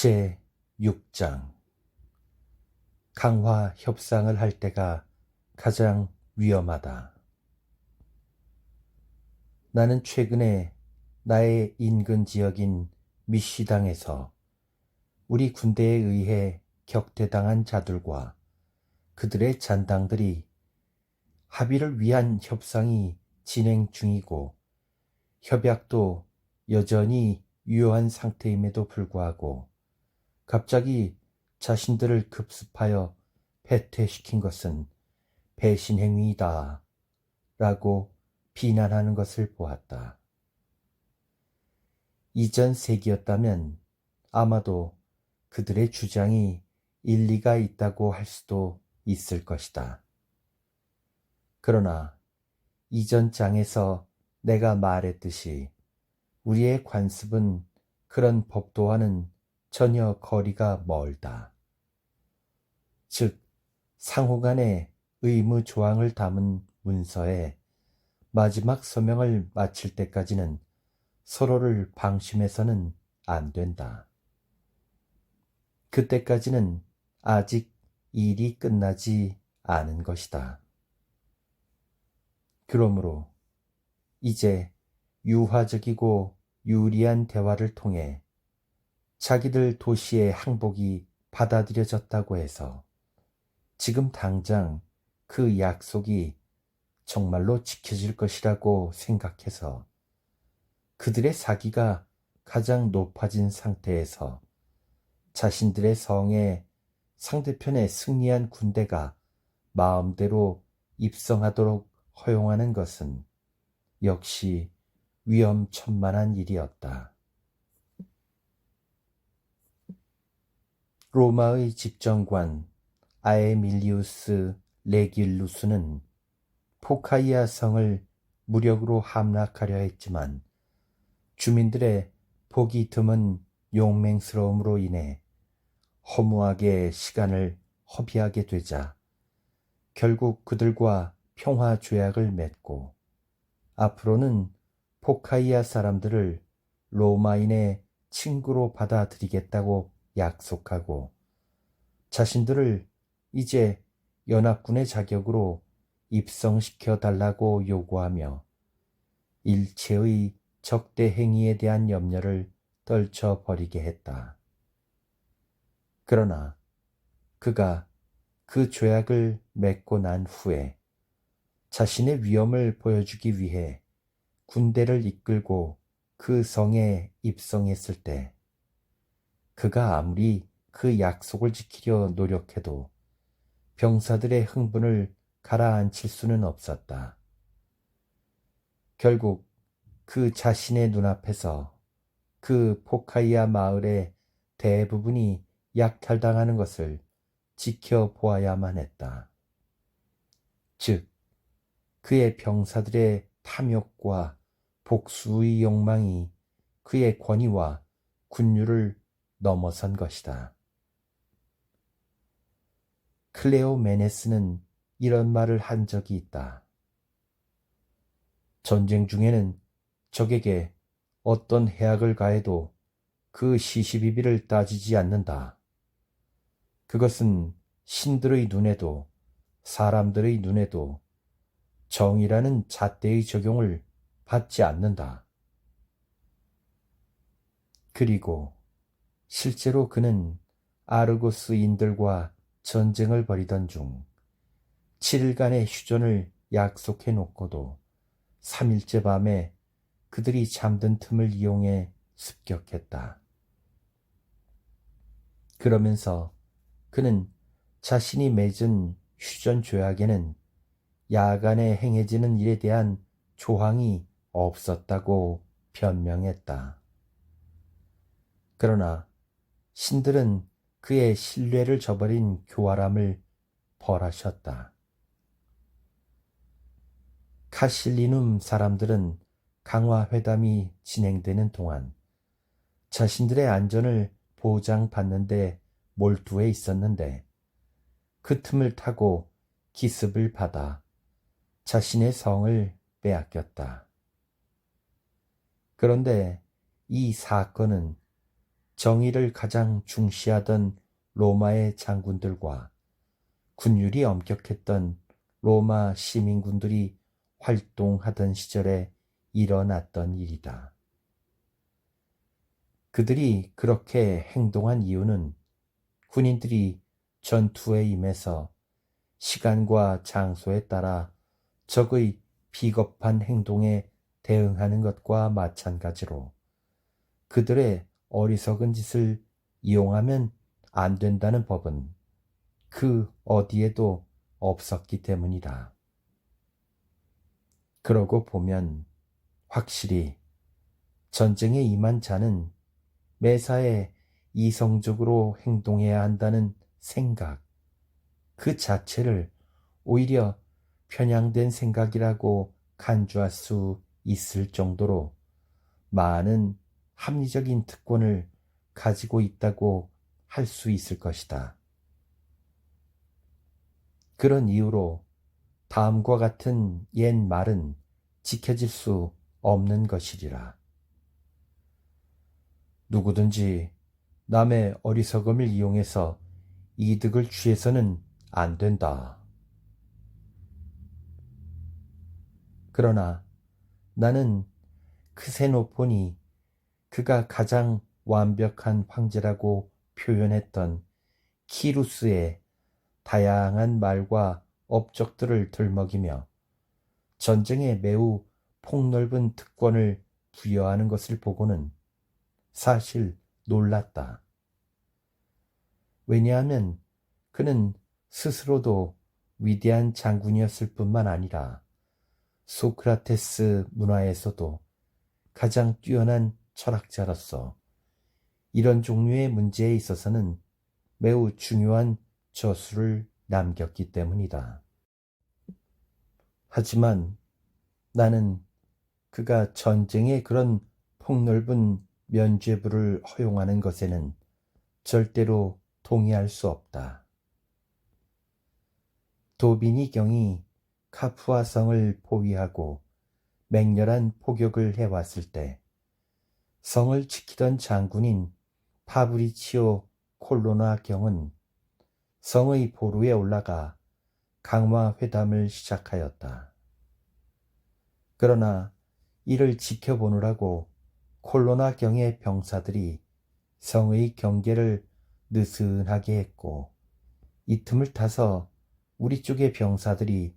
제6장 강화 협상을 할 때가 가장 위험하다. 나는 최근에 나의 인근 지역인 미시당에서 우리 군대에 의해 격퇴당한 자들과 그들의 잔당들이 합의를 위한 협상이 진행 중이고 협약도 여전히 유효한 상태임에도 불구하고 갑자기 자신들을 급습하여 패퇴시킨 것은 배신 행위이다 라고 비난하는 것을 보았다. 이전 세기였다면 아마도 그들의 주장이 일리가 있다고 할 수도 있을 것이다. 그러나 이전 장에서 내가 말했듯이 우리의 관습은 그런 법도와는 전혀 거리가 멀다. 즉, 상호간의 의무 조항을 담은 문서에 마지막 서명을 마칠 때까지는 서로를 방심해서는 안 된다. 그때까지는 아직 일이 끝나지 않은 것이다. 그러므로 이제 유화적이고 유리한 대화를 통해 자기들 도시의 항복이 받아들여졌다고 해서 지금 당장 그 약속이 정말로 지켜질 것이라고 생각해서 그들의 사기가 가장 높아진 상태에서 자신들의 성에 상대편의 승리한 군대가 마음대로 입성하도록 허용하는 것은 역시 위험천만한 일이었다. 로마의 집정관 아에밀리우스 레길루스는 포카이아 성을 무력으로 함락하려 했지만 주민들의 보기 드문 용맹스러움으로 인해 허무하게 시간을 허비하게 되자 결국 그들과 평화 조약을 맺고 앞으로는 포카이아 사람들을 로마인의 친구로 받아들이겠다고 약속하고 자신들을 이제 연합군의 자격으로 입성시켜 달라고 요구하며 일체의 적대 행위에 대한 염려를 떨쳐버리게 했다. 그러나 그가 그 조약을 맺고 난 후에 자신의 위엄을 보여주기 위해 군대를 이끌고 그 성에 입성했을 때 그가 아무리 그 약속을 지키려 노력해도 병사들의 흥분을 가라앉힐 수는 없었다. 결국 그 자신의 눈앞에서 그 포카이아 마을의 대부분이 약탈당하는 것을 지켜보아야만 했다. 즉, 그의 병사들의 탐욕과 복수의 욕망이 그의 권위와 군율을 넘어선 것이다. 클레오메네스는 이런 말을 한 적이 있다. 전쟁 중에는 적에게 어떤 해악을 가해도 그 시시비비를 따지지 않는다. 그것은 신들의 눈에도 사람들의 눈에도 정의라는 잣대의 적용을 받지 않는다. 그리고 실제로 그는 아르고스인들과 전쟁을 벌이던 중 7일간의 휴전을 약속해 놓고도 3일째 밤에 그들이 잠든 틈을 이용해 습격했다. 그러면서 그는 자신이 맺은 휴전 조약에는 야간에 행해지는 일에 대한 조항이 없었다고 변명했다. 그러나 신들은 그의 신뢰를 저버린 교활함을 벌하셨다. 카실리눔 사람들은 강화 회담이 진행되는 동안 자신들의 안전을 보장받는 데 몰두해 있었는데 그 틈을 타고 기습을 받아 자신의 성을 빼앗겼다. 그런데 이 사건은 정의를 가장 중시하던 로마의 장군들과 군율이 엄격했던 로마 시민군들이 활동하던 시절에 일어났던 일이다. 그들이 그렇게 행동한 이유는 군인들이 전투에 임해서 시간과 장소에 따라 적의 비겁한 행동에 대응하는 것과 마찬가지로 그들의 어리석은 짓을 이용하면 안 된다는 법은 그 어디에도 없었기 때문이다. 그러고 보면 확실히 전쟁에 임한 자는 매사에 이성적으로 행동해야 한다는 생각, 그 자체를 오히려 편향된 생각이라고 간주할 수 있을 정도로 많은 합리적인 특권을 가지고 있다고 할 수 있을 것이다. 그런 이유로 다음과 같은 옛 말은 지켜질 수 없는 것이리라. 누구든지 남의 어리석음을 이용해서 이득을 취해서는 안 된다. 그러나 나는 크세노폰이 그가 가장 완벽한 황제라고 표현했던 키루스의 다양한 말과 업적들을 들먹이며 전쟁에 매우 폭넓은 특권을 부여하는 것을 보고는 사실 놀랐다. 왜냐하면 그는 스스로도 위대한 장군이었을 뿐만 아니라 소크라테스 문화에서도 가장 뛰어난 철학자로서 이런 종류의 문제에 있어서는 매우 중요한 저수를 남겼기 때문이다. 하지만 나는 그가 전쟁의 그런 폭넓은 면죄부를 허용하는 것에는 절대로 동의할 수 없다. 도비니 경이 카푸아 성을 포위하고 맹렬한 포격을 해왔을 때 성을 지키던 장군인 파브리치오 콜로나 경은 성의 보루에 올라가 강화 회담을 시작하였다. 그러나 이를 지켜보느라고 콜로나 경의 병사들이 성의 경계를 느슨하게 했고 이 틈을 타서 우리 쪽의 병사들이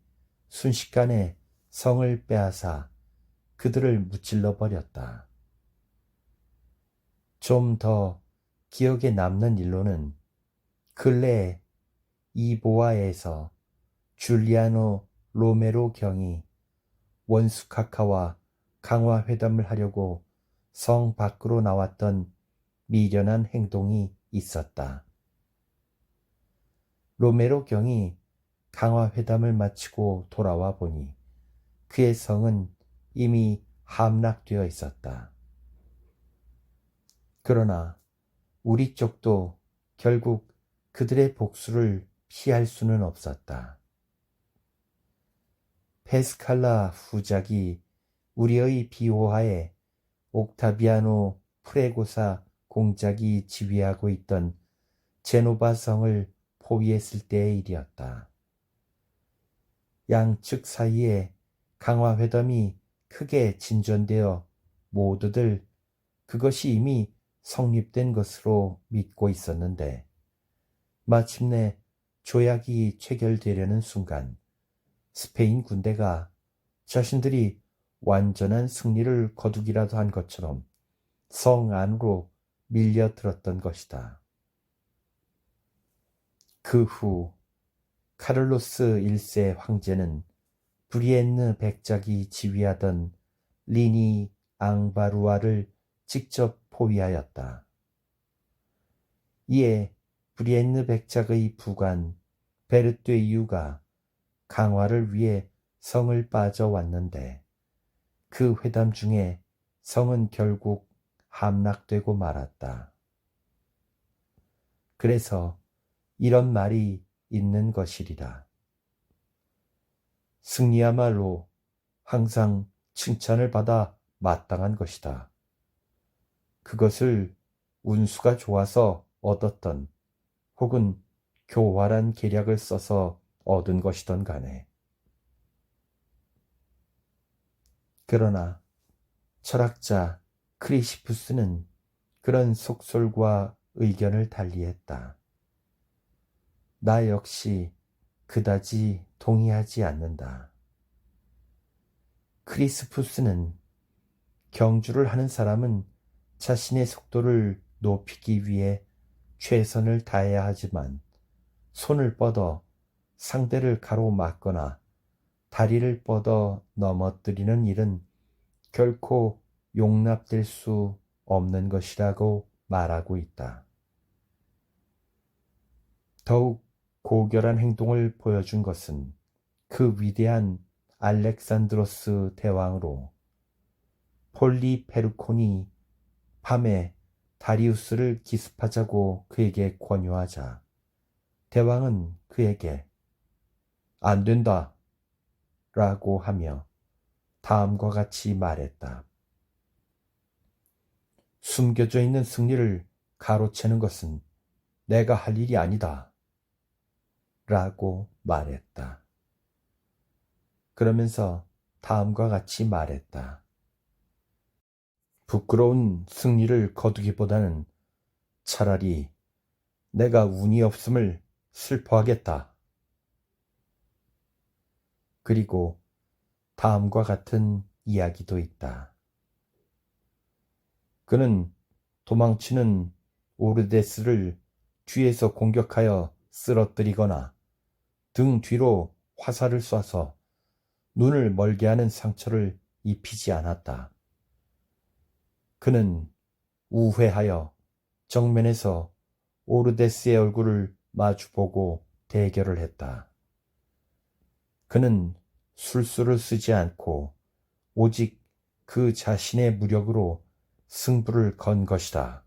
순식간에 성을 빼앗아 그들을 무찔러 버렸다. 좀 더 기억에 남는 일로는 근래에 이보아에서 줄리아노 로메로 경이 원수카카와 강화 회담을 하려고 성 밖으로 나왔던 미련한 행동이 있었다. 로메로 경이 강화 회담을 마치고 돌아와 보니 그의 성은 이미 함락되어 있었다. 그러나 우리 쪽도 결국 그들의 복수를 피할 수는 없었다. 페스칼라 후작이 우리의 비호하에 옥타비아노 프레고사 공작이 지휘하고 있던 제노바 성을 포위했을 때의 일이었다. 양측 사이에 강화 회담이 크게 진전되어 모두들 그것이 이미 성립된 것으로 믿고 있었는데 마침내 조약이 체결되려는 순간 스페인 군대가 자신들이 완전한 승리를 거두기라도 한 것처럼 성 안으로 밀려들었던 것이다. 그 후 카를로스 1세 황제는 브리엔느 백작이 지휘하던 리니 앙바루아를 직접 포위하였다. 이에 브리엔느 백작의 부관 베르투에유가 강화를 위해 성을 빠져왔는데 그 회담 중에 성은 결국 함락되고 말았다. 그래서 이런 말이 있는 것이리라. 승리야말로 항상 칭찬을 받아 마땅한 것이다. 그것을 운수가 좋아서 얻었던 혹은 교활한 계략을 써서 얻은 것이던 간에. 그러나 철학자 크리시푸스는 그런 속설과 의견을 달리했다. 나 역시 그다지 동의하지 않는다. 크리스푸스는 경주를 하는 사람은 자신의 속도를 높이기 위해 최선을 다해야 하지만 손을 뻗어 상대를 가로막거나 다리를 뻗어 넘어뜨리는 일은 결코 용납될 수 없는 것이라고 말하고 있다. 더욱 고결한 행동을 보여준 것은 그 위대한 알렉산드로스 대왕으로 폴리페르콘이 밤에 다리우스를 기습하자고 그에게 권유하자 대왕은 그에게 안 된다 라고 하며 다음과 같이 말했다. 숨겨져 있는 승리를 가로채는 것은 내가 할 일이 아니다 라고 말했다. 그러면서 다음과 같이 말했다. 부끄러운 승리를 거두기보다는 차라리 내가 운이 없음을 슬퍼하겠다. 그리고 다음과 같은 이야기도 있다. 그는 도망치는 오르데스를 뒤에서 공격하여 쓰러뜨리거나 등 뒤로 화살을 쏴서 눈을 멀게 하는 상처를 입히지 않았다. 그는 우회하여 정면에서 오르데스의 얼굴을 마주보고 대결을 했다. 그는 술수를 쓰지 않고 오직 그 자신의 무력으로 승부를 건 것이다.